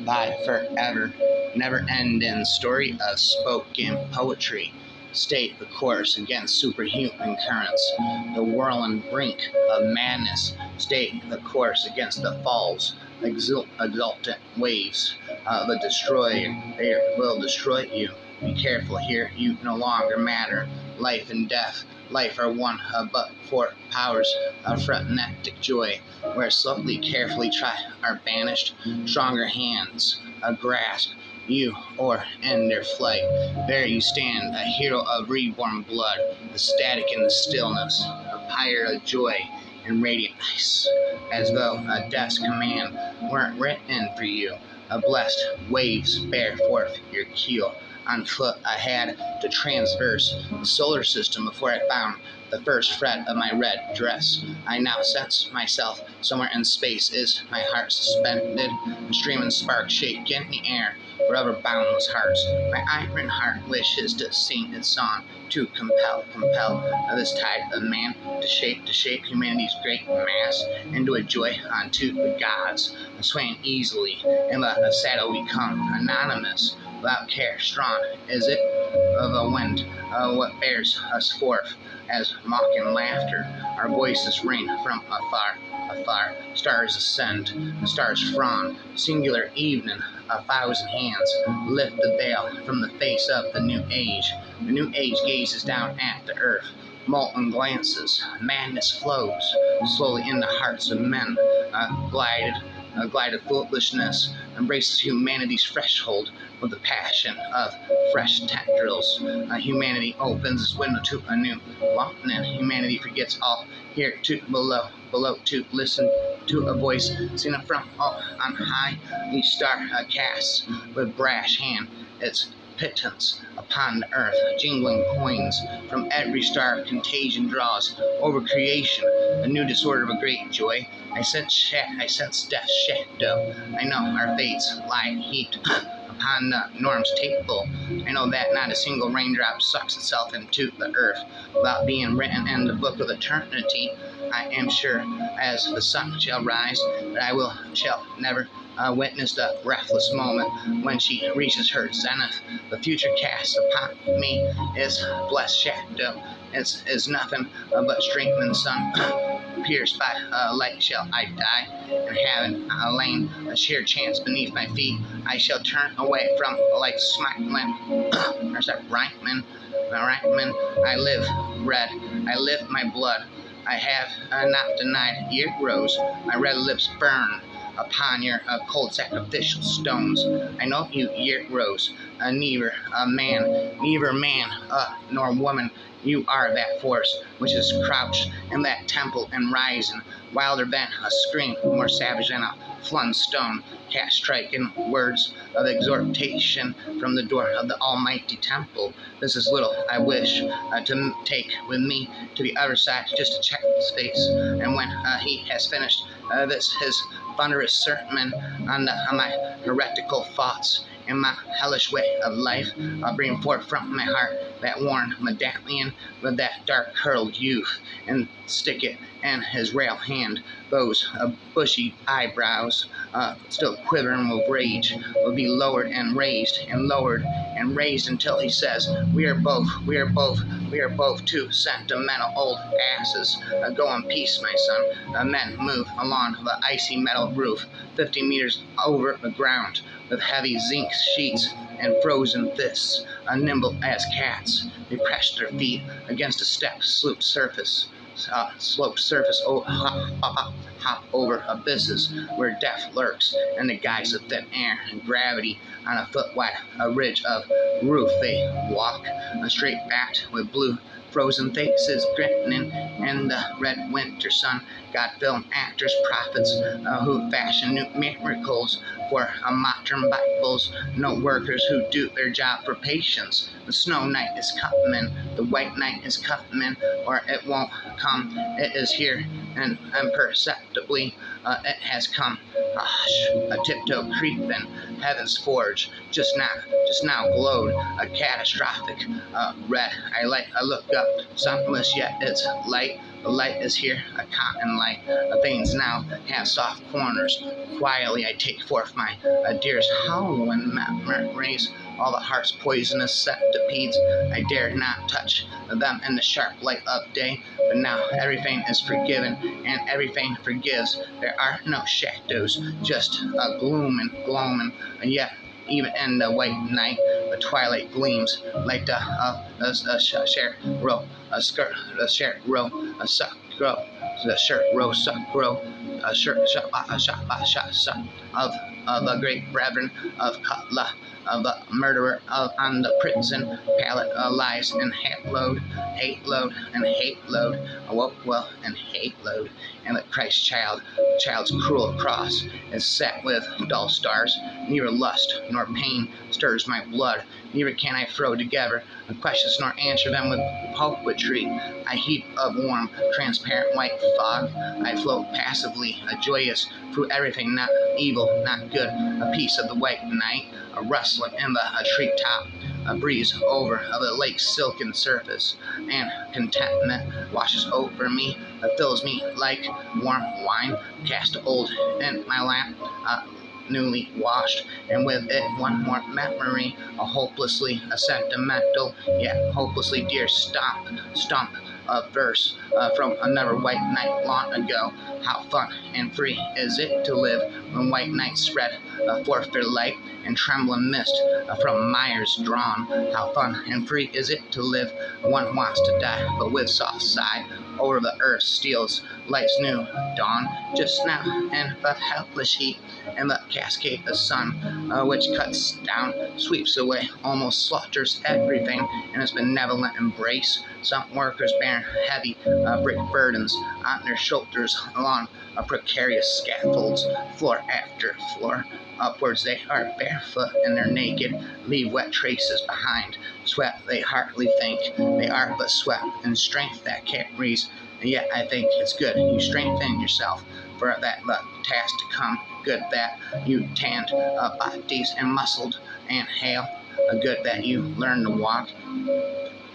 by forever, never-ending story of spoken poetry. Stay the course against superhuman currents, the whirling brink of madness. Stay the course against the falls, exultant waves. The destroyer will destroy you. Be careful here, you no longer matter. Life and death, life are one, but for powers of frenetic joy, where slowly, carefully try are banished, stronger hands grasp you or end their flight. There you stand, a hero of reborn blood, ecstatic in the stillness, a pirate of joy and radiant ice, as though a death's command weren't written for you. A blessed waves bear forth your keel. On foot I had to traverse the solar system before I found the first fret of my red dress. I now sense myself somewhere in space. Is my heart suspended? A streaming spark shake in the air, forever boundless hearts. My iron heart wishes to sing its song, to compel this tide of man to shape humanity's great mass into a joy unto the gods, swaying easily in the saddle we come, anonymous, without care, strong is it of a wind, what bears us forth as mocking laughter. Our voices ring from afar, afar. Stars ascend, the stars frown. Singular evening, a thousand hands lift the veil from the face of the new age. The new age gazes down at the earth. Molten glances, madness flows slowly in the hearts of men. Glided foolishness embraces humanity's threshold with the passion of fresh tendrils. Humanity opens its window to a new longing. Humanity forgets all here to below to listen to a voice seen from on high. Each star casts with brash hand its pittance upon the earth. Jingling coins from every star contagion draws over creation, a new disorder of a great joy. I sense death's shadow. I know our fates lie heaped upon the norm's table. I know that not a single raindrop sucks itself into the earth without being written in the book of eternity. I am sure as the sun shall rise that shall never witness the breathless moment when she reaches her zenith. The future cast upon me is blessed shadow. Is nothing but streaming sun. Pierced by light shall I die, and having lain a sheer chance beneath my feet, I shall turn away from like smiling. There's that Reichman. I live red. I live my blood. I have not denied year grows. My red lips burn upon your cold sacrificial stones. I know you, year rose, neither man, nor woman. You are that force which is crouched in that temple and rising, wilder than a scream, more savage than a flung stone, cast striking words of exhortation from the door of the almighty temple. This is little I wish to take with me to the other side, just to check his face. And when he has finished this his thunderous sermon on my heretical thoughts and my hellish way of life, I'll bring forth from my heart that worn medallion with that dark curled youth, and stick it in his rail hand. Those bushy eyebrows, still quivering with rage, will be lowered and raised and lowered and raised until he says, we are both two sentimental old asses. Go in peace, my son. Men move along the icy metal roof, 50 meters over the ground, with heavy zinc sheets and frozen fists, nimble as cats. They press their feet against a sloped surface, hop over abysses where death lurks in the guise of thin air and gravity. On a foot wide a ridge of roof they walk, straight backed with blue frozen faces grinning in the red winter sun. God-filled actors, prophets who fashion new miracles for modern Bibles. No workers who do their job for patience. The snow night is coming, the white night is coming, or it won't come. It is here, and imperceptibly it has come. Hush, a tiptoe creeping, heaven's forge just now glowed a catastrophic red. I look up, sunless yet its light The light is here, a cotton light. The veins now have soft corners. Quietly I take forth my dearest howling memories. All the heart's poisonous centipedes, I dare not touch them in the sharp light of day. But now everything is forgiven, and everything forgives. There are no shadows, just a gloom and gloaming, and yet even in the white night, the twilight gleams like the shirt row, a skirt, the shirt row, a suck row, the shirt row, suck row, a shirt shot of a great brethren of Kutla, of the murderer on the prison pallet lies in hate load, and hate load, awoke well and hate load, and the Christ child's cruel cross is set with dull stars. Neither lust nor pain stirs my blood, neither can I throw together the questions nor answer them with poetry. I heap of warm, transparent white fog. I float passively, joyous through everything, not evil, not good. A piece of the white night, a rustling in the treetop, a breeze over the lake's silken surface, and contentment washes over me, fills me like warm wine, cast old in my lap, newly washed, and with it one more memory, a sentimental, yet hopelessly dear stump of verse from another white night long ago. How fun and free is it to live when white nights spread forth their light and trembling mist from mires drawn. How fun and free is it to live. One wants to die, but with soft sigh over the earth steals life's new dawn. Just now in the helpless heat and the cascade of sun which cuts down, sweeps away, almost slaughters everything in its benevolent embrace. Some workers bear heavy brick burdens on their shoulders along precarious scaffolds, floor after floor. Upwards they are barefoot and they're naked, leave wet traces behind. Sweat they hardly think, they are but sweat and strength that carries. And yet I think it's good you strengthen yourself for that task to come. Good that you tanned bodies and muscled and hale. Good that you learn to walk,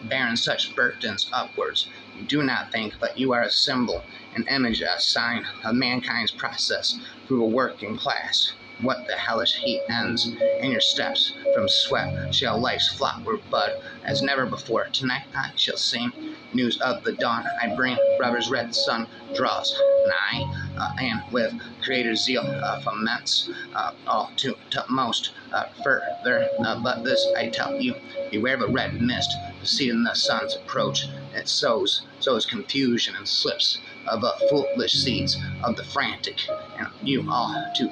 bearing such burdens upwards. You do not think, but you are a symbol, an image, a sign of mankind's process through a working class. What the hellish heat ends in your steps from sweat shall life's flower bud as never before. Tonight I shall sing news of the dawn I bring. Brother's red sun draws nigh, and with creator zeal foments all to most further. But this I tell you, beware the red mist, seeing the sun's approach. It sows confusion and slips of foolish seeds of the frantic, and you all too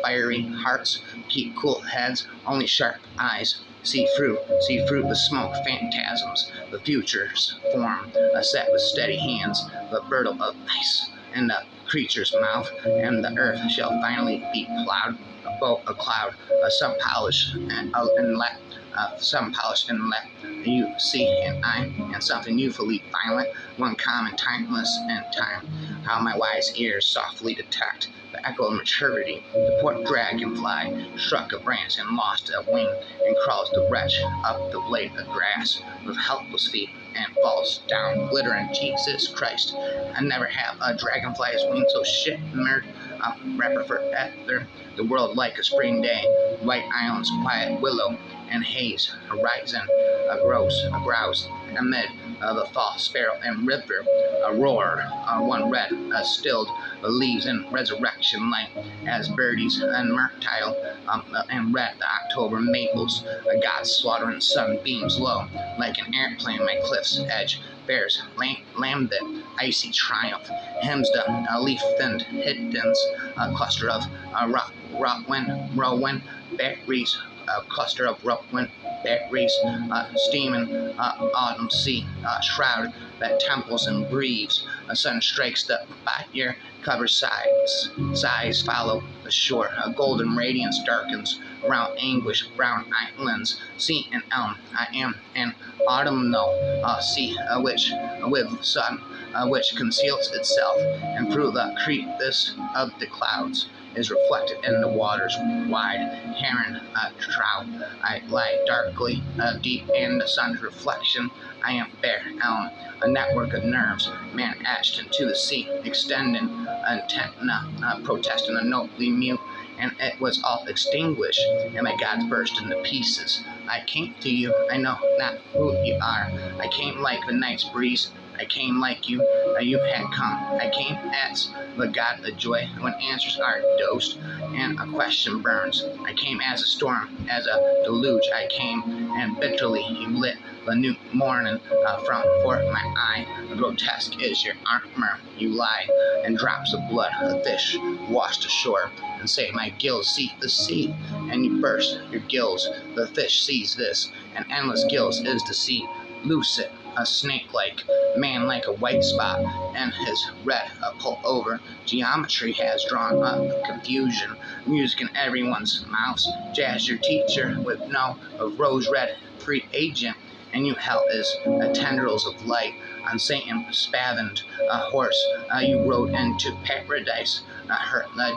fiery hearts keep cool heads, only sharp eyes see through the smoke phantasms, the future's form, set with steady hands, the girdle of ice in the creature's mouth, and the earth shall finally be plowed, a cloud, some polish and let. Some polished and let you see and I, and something youthfully violent, one common timeless and time. How my wise ears softly detect the echo of maturity. The poor dragonfly struck a branch and lost a wing, and crawls the wretch up the blade of grass with helpless feet and falls down, glittering. Jesus Christ, I never have a dragonfly's wing so shimmered. Rapper forever, the world like a spring day, white islands, quiet willow and haze, horizon grouse amid the fall sparrow and river roar, one red stilled the leaves in resurrection light as birdies and myrtile and red the October maples. God's slaughtering sun beams low like an airplane. My cliff's edge bears lambent icy triumph, hymns the leaf-thinned hiddens, a cluster of rowan berries, a cluster of rowan berries, steaming autumn sea shroud that temples and breathes. A sun strikes the fire, cover sighs follow the shore. A golden radiance darkens around anguish brown islands. Sea and elm, I am an autumnal sea which with sun which conceals itself, and through the creepest of the clouds is reflected in the waters wide. Heron, trout, I lie darkly deep in the sun's reflection. I am bare elm, a network of nerves, man etched into the sea, extending antenna, protesting a nobly mute, and it was all extinguished, and my gods burst into pieces. I came to you, I know not who you are. I came like the night's breeze, I came like you had come. I came as the god of joy when answers are dosed and a question burns. I came as a storm, as a deluge. I came and bitterly you lit the new morning from forth my eye. Grotesque is your armor, you lie, and drops of blood, a fish washed ashore, and say my gills see the sea, and you burst your gills. The fish sees this, and endless gills is the sea. Loose it, a snake-like, man like a white spot, and his red pull over. Geometry has drawn up confusion, music in everyone's mouths. Jazz your teacher with no of rose-red free agent, and you held his tendrils of light on Satan spathened horse. You rode into paradise.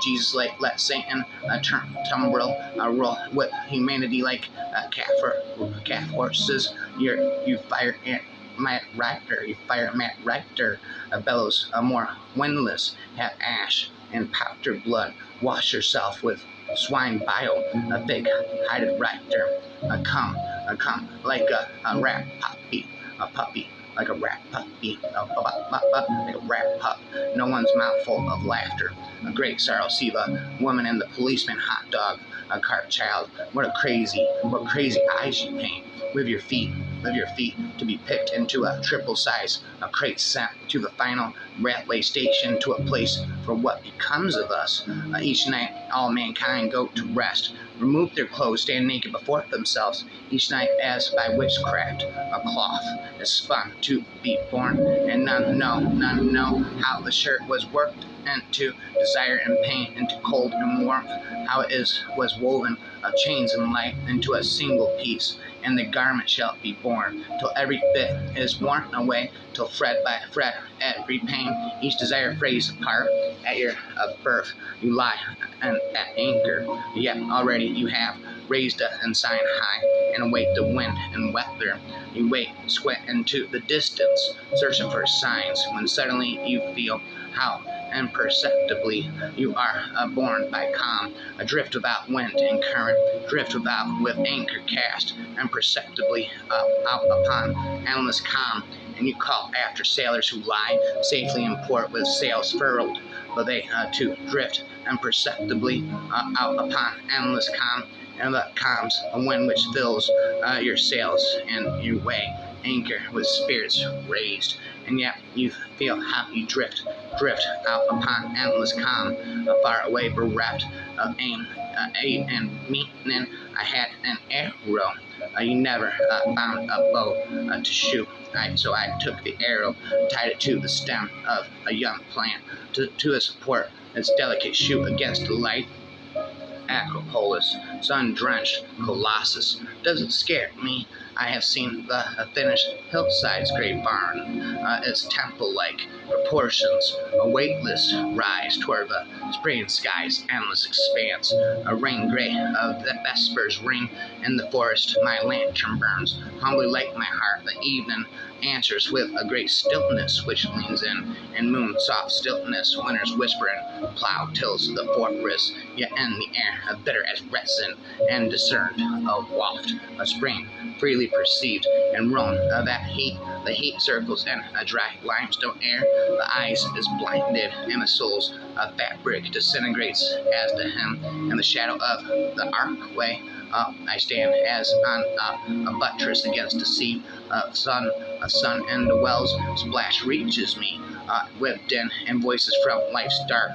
Jesus let Satan tumbrel roll with humanity like calf horses. You fire Matt Rector bellows more windless, have ash and powder blood. Wash yourself with swine bile, a big hided Rector. Come like a rat puppy, like a rat puppy, like a rat pup. No one's mouth full of laughter. A great sorrow, Siva, woman and the policeman, hot dog, a cart child. What crazy eyes you paint. With your feet, to be picked into a triple size, a crate sent to the final railway station, to a place for what becomes of us. Each night, all mankind go to rest, remove their clothes, stand naked before themselves. Each night, as by witchcraft, a cloth is spun to be born, and none know how the shirt was worked into desire and pain, into cold and warmth, how it was woven of chains and light into a single piece, and the garment shall be born, till every bit is worn away, till thread by thread, every pain, each desire phrase apart. At your birth you lie and at anchor, yet already you have raised a ensign high, and await the wind and weather. You wait, squint into the distance, searching for signs, when suddenly you feel how imperceptibly you are borne by calm, adrift without wind and current, drift without with anchor cast, imperceptibly out upon endless calm, and you call after sailors who lie safely in port with sails furled, but they too drift imperceptibly out upon endless calm, and the calm's a wind which fills your sails, and you weigh anchor with spirits raised, and yet you feel how you drift out upon endless calm, far away bereft of aim and meaning. I had an arrow, you never found a bow to shoot. So I took the arrow, tied it to the stem of a young plant, to support its delicate shoot against the light. Acropolis, sun-drenched Colossus, doesn't scare me. I have seen the finished hillside's great barn, its temple-like proportions, a weightless rise toward the spring sky's endless expanse. A rain gray of the vespers ring in the forest. My lantern burns, humbly like my heart. The evening answers with a great stillness which leans in, and moon soft stillness, winter's whispering. Plow tills the fortress, yet in the air, bitter as resin, and discerned a waft of spring, freely perceived, and roam that heat. The heat circles in a dry limestone air. The eyes is blinded, and the soul's fabric disintegrates as to him. In the shadow of the archway, I stand as on a buttress against the sea. Sun in the wells splash reaches me, with din and voices from life's dark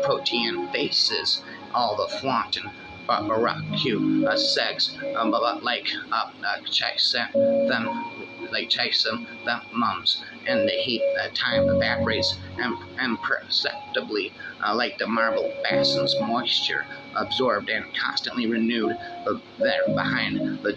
protean faces. All the flaunting Baroque sex, like checks sent them like Tyson the mums, and the heat time evaporates imperceptibly, like the marble basin's moisture, absorbed and constantly renewed. But there behind the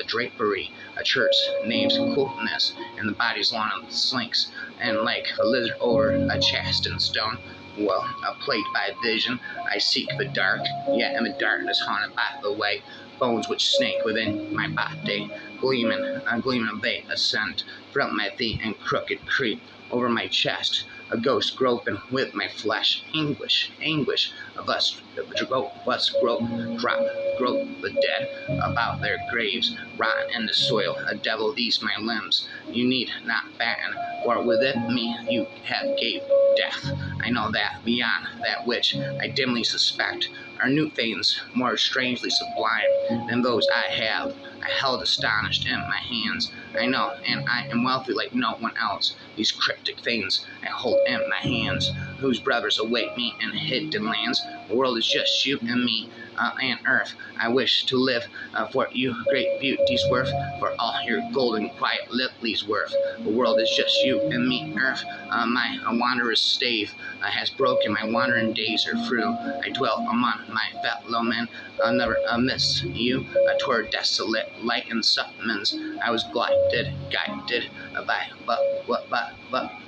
drapery, a church's name's coolness, and the body's long slinks, and like a lizard over a chastened stone. Well, plagued by vision, I seek the dark, yet in the darkness haunted by the way. Bones which snake within my body, gleaming they ascend from my feet and crooked creep over my chest. A ghost groping with my flesh, anguish of us grope the dead about their graves, rotten in the soil. A devil these my limbs, you need not batten, for within me you have gave death. I know that beyond that which I dimly suspect are new things more strangely sublime than those I held astonished in my hands. I know, and I am wealthy like no one else. These cryptic things I hold in my hands, whose brothers await me in hidden lands. The world is just you and me, and earth. I wish to live for you, great beauty's worth, for all your golden quiet lilies worth. The world is just you and me, earth. My wanderer's stave has broken, my wandering days are through. I dwell among my fellow men, never miss you, toward desolate light and summons. I was guided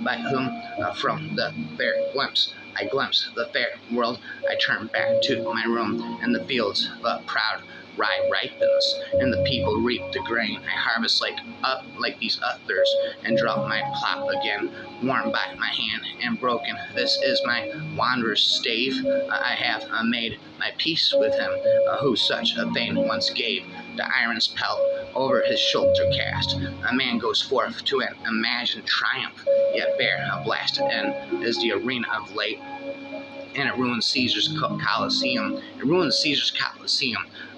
by whom from the fair glimpse I glimpsed the fair world. I turned back to my room in the fields, but proud rye ripens, and the people reap the grain. I harvest like these others, and drop my plow again, worn by my hand and broken. This is my wanderer's stave. I have made my peace with him, who such a thing once gave. The iron's pelt over his shoulder cast. A man goes forth to an imagined triumph, yet bare a blasted end is the arena of late. And it ruined Caesar's Colosseum.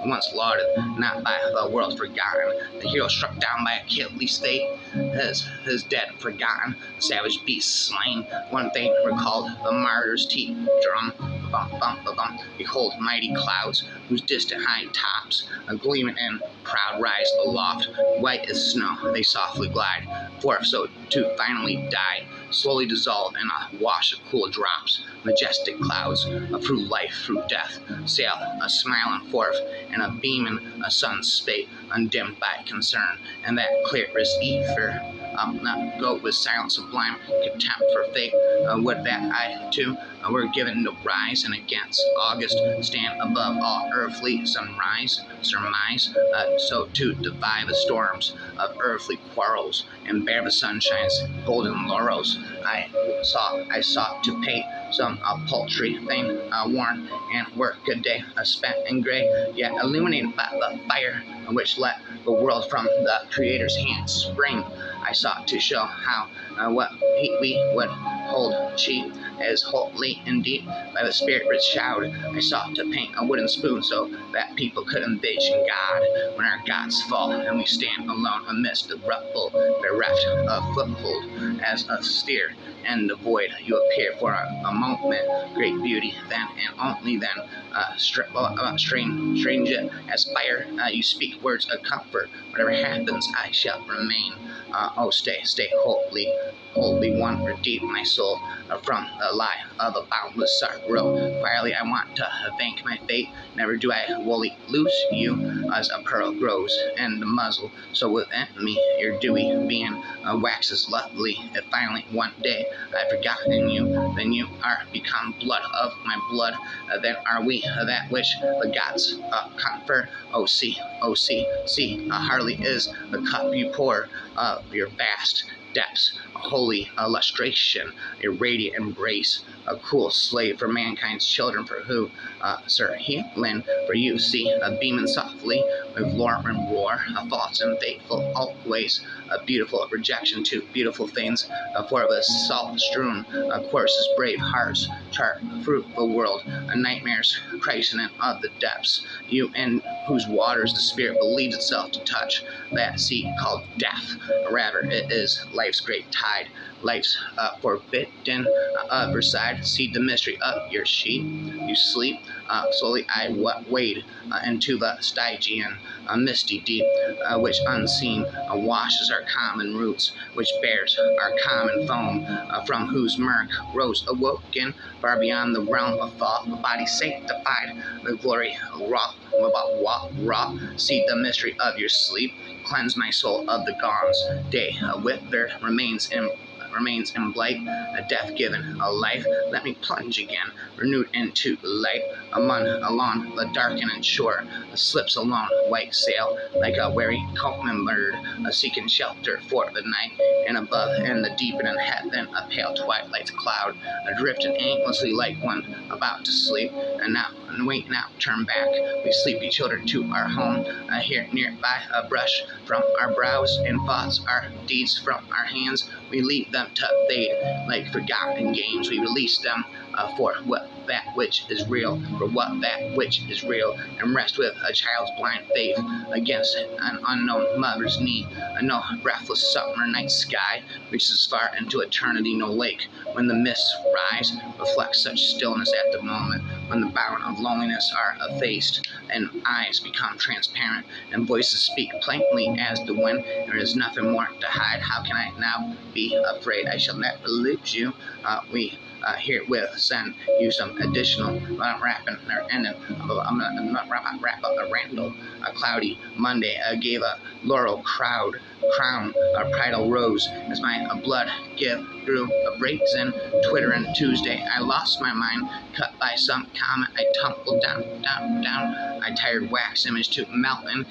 Once lauded, not by the world forgotten. The hero struck down by Achilles' fate, his dead forgotten. Savage beasts slain, one thing recalled, the martyr's teeth drum. Bump, bump, bump. Behold mighty clouds, whose distant high tops, gleaming in proud rise aloft. White as snow, they softly glide, forth so to finally die, slowly dissolve in a wash of cool drops. Majestic clouds, through life, through death, sail a smiling forth, and a beaming a sun's spate, undimmed by concern, and that clear as ether. Not go with silent sublime contempt for fate. Would that I too were given no rise, and against August stand above all earthly surmise, so to defy the storms of earthly quarrels, and bear the sunshine's golden laurels. I sought to paint some paltry thing, worn and work a day, spent in gray, yet illuminated by the fire which let the world from the Creator's hand spring. I sought to show how what we would hold cheap is holy indeed by the spirit rich showered. I sought to paint a wooden spoon so that people could envision God when our gods fall and we stand alone amidst the rubble, bereft of foothold. As a steer in the void you appear for a moment, great beauty then and only then. Strange as fire, you speak words of comfort. Whatever happens, I shall remain. Stay holy one, redeem my soul from the lie of a boundless sorrow. Finally, I want to thank my fate. Never do I wholly lose you, as a pearl grows in the muzzle. So within me, your dewy being waxes lovely. If finally one day I've forgotten you, then you are become blood of my blood. Then are we that which the gods confer. See, hardly is the cup you pour of your vast depths, a holy illustration, a radiant embrace, a cool slave for mankind's children, for who, Sir Healing, for you see, beaming softly with lore and roar, false and faithful always, a beautiful rejection to beautiful things, for the salt-strewn courses brave hearts chart through the world, nightmares christening of the depths, you in whose waters the spirit believes itself to touch, that sea called death, rather it is life's great tide, life's forbidden other side. See the mystery of your sheep. You sleep. Slowly I wade into the Stygian, misty deep, which unseen washes our common roots, which bears our common foam, from whose murk rose awoken, far beyond the realm of thought, the body sanctified, the glory wrought, wrought. See the mystery of your sleep. Cleanse my soul of the gods. Day withered remains in blight, a death given a life. Let me plunge again, renewed into light, along the darkened shore, slips along white sail, like a wary cockman bird, seeking shelter for the night. And above, in the deepening heaven, a pale twilight's cloud, drifting aimlessly like one about to sleep. And wait now, turn back. We sleepy children to our home, here nearby, a brush from our brows, and thoughts, our deeds from our hands. We leave them to fade like forgotten games. We release them for that which is real, and rest with a child's blind faith against an unknown mother's knee. No breathless summer night sky reaches far into eternity. No lake, when the mists rise, reflects such stillness at the moment, when the bound of loneliness are effaced, and eyes become transparent, and voices speak plainly as the wind. There is nothing more to hide. How can I now be afraid? I shall never lose you. We herewith send you some additional wrapping or ending. I'm gonna wrap up a Randall. A cloudy Monday gave a laurel crown a bridal rose as my blood give through a brazen twittering Tuesday. I lost my mind, cut by some comet. I tumbled down. I tired wax image to melting,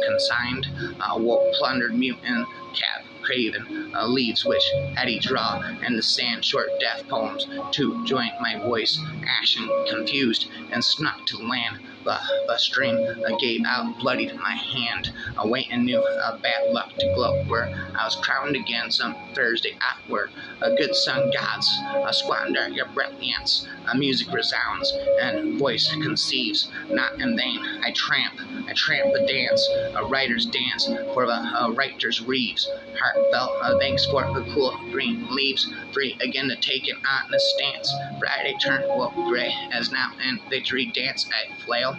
consigned, woke plundered mute and cat craven, leaves which eddy draw, and the sand short death poems to join my voice, ashen, confused, and snuck to land. The stream gave out, bloodied my hand, awaiting new bad luck to glow, where I was crowned again some Thursday outward. Good sun gods squander your brilliance. Music resounds and voice conceives, not in vain. I tramp the dance, a writer's dance for the writer's reeves. Heartfelt thanks for the cool green leaves, free again to take an honest stance. Friday turned woke gray, as now in victory dance I flail.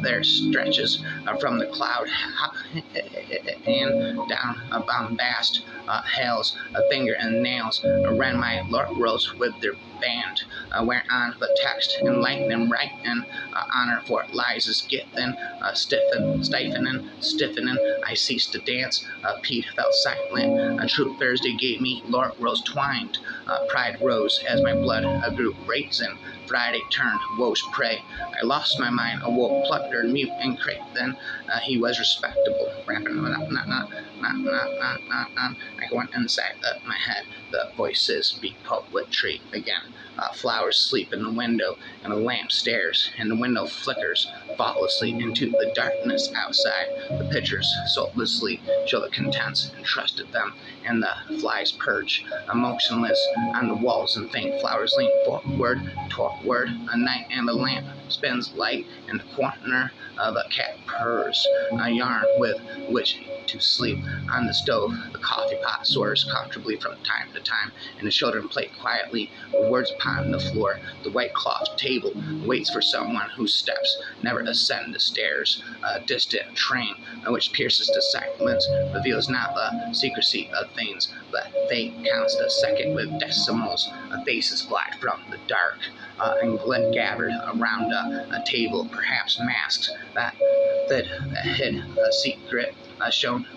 There stretches from the cloud and down a bombast hails, a finger and nails ran my laurels with their band, whereon the text enlightening right and honor for lies is given, stiffening. I ceased to dance. Pete felt silent. A true Thursday gave me laurels twined. Pride rose as my blood grew brazen. Friday turned woe's prey. I lost my mind, awoke, plundered, mute, and craven. He was respectable. Rapping, I go inside of my head. The voices speak poetry again. Flowers sleep in the window, and a lamp stares, and the window flickers thoughtlessly into the darkness outside. The pictures soullessly show the contents entrusted them, and the flies perch motionless on the walls and faint flowers lean forward toward a night, and the lamp spins light in the corner of a cat purrs a yarn with which to sleep. On the stove, the coffee pot soars comfortably from time to time, and the children play quietly with words upon the floor. The white cloth table waits for someone whose steps never ascend the stairs. A distant train which pierces the silence reveals not the secrecy of things, but fate counts the second with decimals. Faces glide from the dark and gathered around a table, perhaps masks that hid a secret shown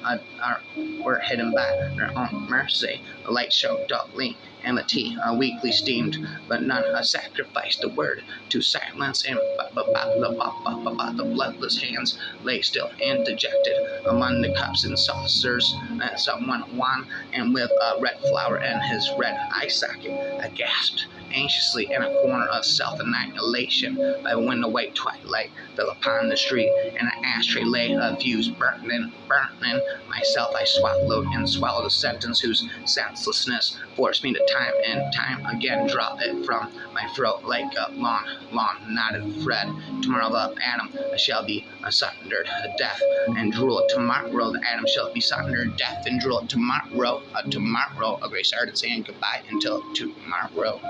were hidden by their own mercy. The light showed dully, and the tea weakly steamed, but none sacrificed a word to silence, and the bloodless hands lay still and dejected among the cups and saucers. Someone wan and with a red flower in his red eye socket, gasped anxiously in a corner of self-annihilation. By when the white twilight fell upon the street, and an ashtray lay a fuse burning. Myself I swallowed and swallowed a sentence whose senselessness forced me to time and time again draw it from my throat like a long knotted thread. Tomorrow the atom shall be sundered, death and drool. Tomorrow the atom shall be sundered, death and drool. Tomorrow, a Grace Arden saying goodbye until tomorrow.